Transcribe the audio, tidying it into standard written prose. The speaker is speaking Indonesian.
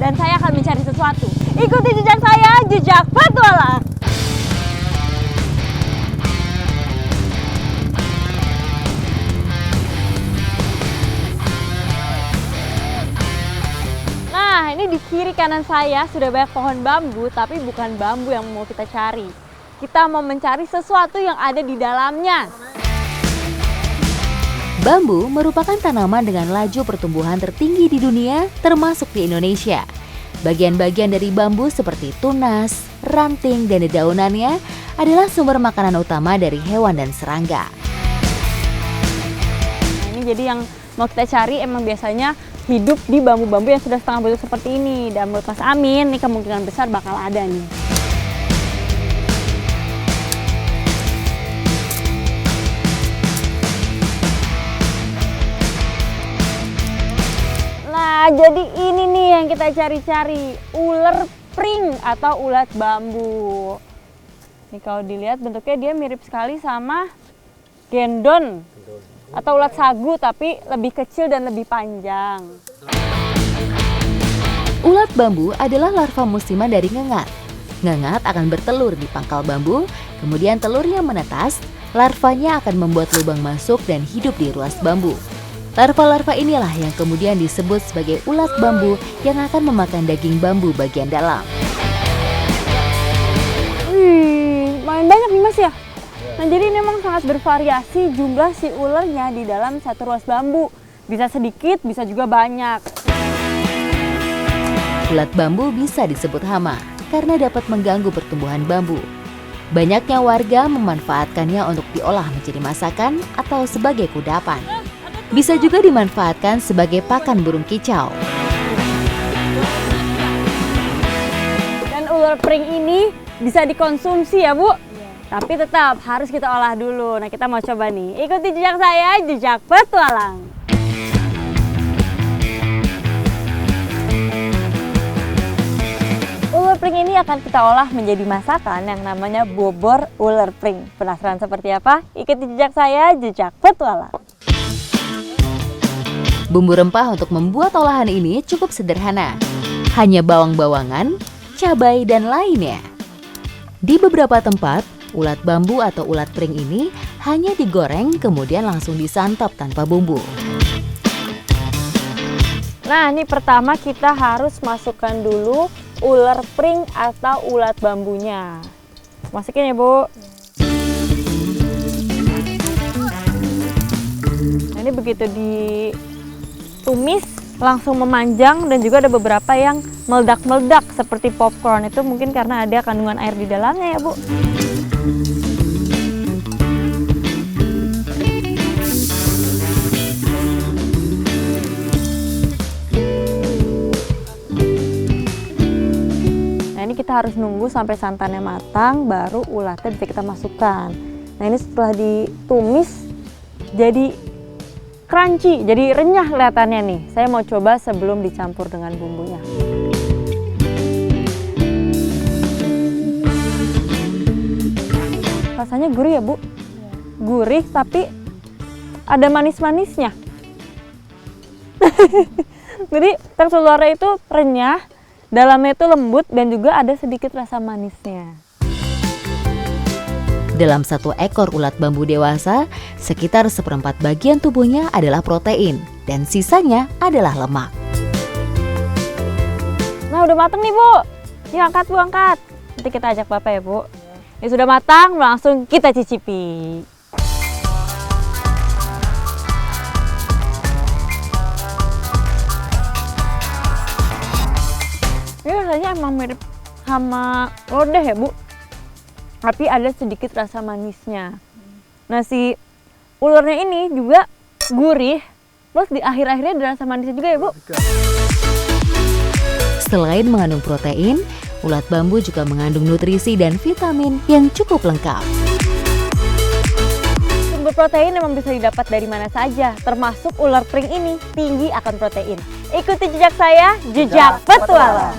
dan saya akan mencari sesuatu. Ikuti jejak saya, jejak petualang. Nah, ini di kiri kanan saya sudah banyak pohon bambu, tapi bukan bambu yang mau kita cari. Kita mau mencari sesuatu yang ada di dalamnya. Bambu merupakan tanaman dengan laju pertumbuhan tertinggi di dunia, termasuk di Indonesia. Bagian-bagian dari bambu seperti tunas, ranting, dan dedaunannya adalah sumber makanan utama dari hewan dan serangga. Nah, ini jadi yang mau kita cari emang biasanya hidup di bambu-bambu yang sudah setengah bentuk seperti ini. Dan menurut Mas Amin, ini kemungkinan besar bakal ada nih. Nah, jadi ini nih yang kita cari-cari, ular pring atau ulat bambu. Nih kalau dilihat bentuknya dia mirip sekali sama gendon atau ulat sagu, tapi lebih kecil dan lebih panjang. Ulat bambu adalah larva musiman dari ngengat. Ngengat akan bertelur di pangkal bambu, kemudian telurnya menetas, larvanya akan membuat lubang masuk dan hidup di ruas bambu. Larva-larva inilah yang kemudian disebut sebagai ulat bambu yang akan memakan daging bambu bagian dalam. Wih, main banyak nih Mas ya? Nah, jadi ini memang sangat bervariasi jumlah si ularnya di dalam satu ruas bambu. Bisa sedikit, bisa juga banyak. Ulat bambu bisa disebut hama karena dapat mengganggu pertumbuhan bambu. Banyaknya warga memanfaatkannya untuk diolah menjadi masakan atau sebagai kudapan. Bisa juga dimanfaatkan sebagai pakan burung kicau. Dan ular pring ini bisa dikonsumsi ya Bu? Tapi tetap harus kita olah dulu. Nah, kita mau coba nih. Ikuti jejak saya, jejak petualang. Ular pring ini akan kita olah menjadi masakan yang namanya bobor ular pring. Penasaran seperti apa? Ikuti jejak saya, jejak petualang. Bumbu rempah untuk membuat olahan ini cukup sederhana. Hanya bawang-bawangan, cabai, dan lainnya. Di beberapa tempat, ulat bambu atau ulat pring ini hanya digoreng kemudian langsung disantap tanpa bumbu. Nah, ini pertama kita harus masukkan dulu ular pring atau ulat bambunya. Masukin ya Bu. Nah, ini begitu ditumis langsung memanjang dan juga ada beberapa yang meledak-meledak seperti popcorn. Itu mungkin karena ada kandungan air di dalamnya ya Bu. Nah, ini kita harus nunggu sampai santannya matang baru ulatnya bisa kita masukkan. Nah, ini setelah ditumis jadi crunchy, jadi renyah kelihatannya nih. Saya mau coba sebelum dicampur dengan bumbunya. Rasanya gurih ya Bu? Gurih tapi ada manis-manisnya. Jadi tekstur luarnya itu renyah, dalamnya itu lembut dan juga ada sedikit rasa manisnya. Dalam satu ekor ulat bambu dewasa, sekitar 1/4 bagian tubuhnya adalah protein dan sisanya adalah lemak. Nah, udah mateng nih Bu. Yuk angkat Bu, angkat. Nanti kita ajak Bapak ya Bu. Ini sudah matang, langsung kita cicipi. Ini rasanya emang mirip sama lodeh ya Bu. Tapi ada sedikit rasa manisnya. Nah, si ularnya ini juga gurih, plus di akhir-akhirnya ada rasa manisnya juga ya Bu. Selain mengandung protein, ulat bambu juga mengandung nutrisi dan vitamin yang cukup lengkap. Sumber protein memang bisa didapat dari mana saja, termasuk ular pring ini tinggi akan protein. Ikuti jejak saya, jejak petualang.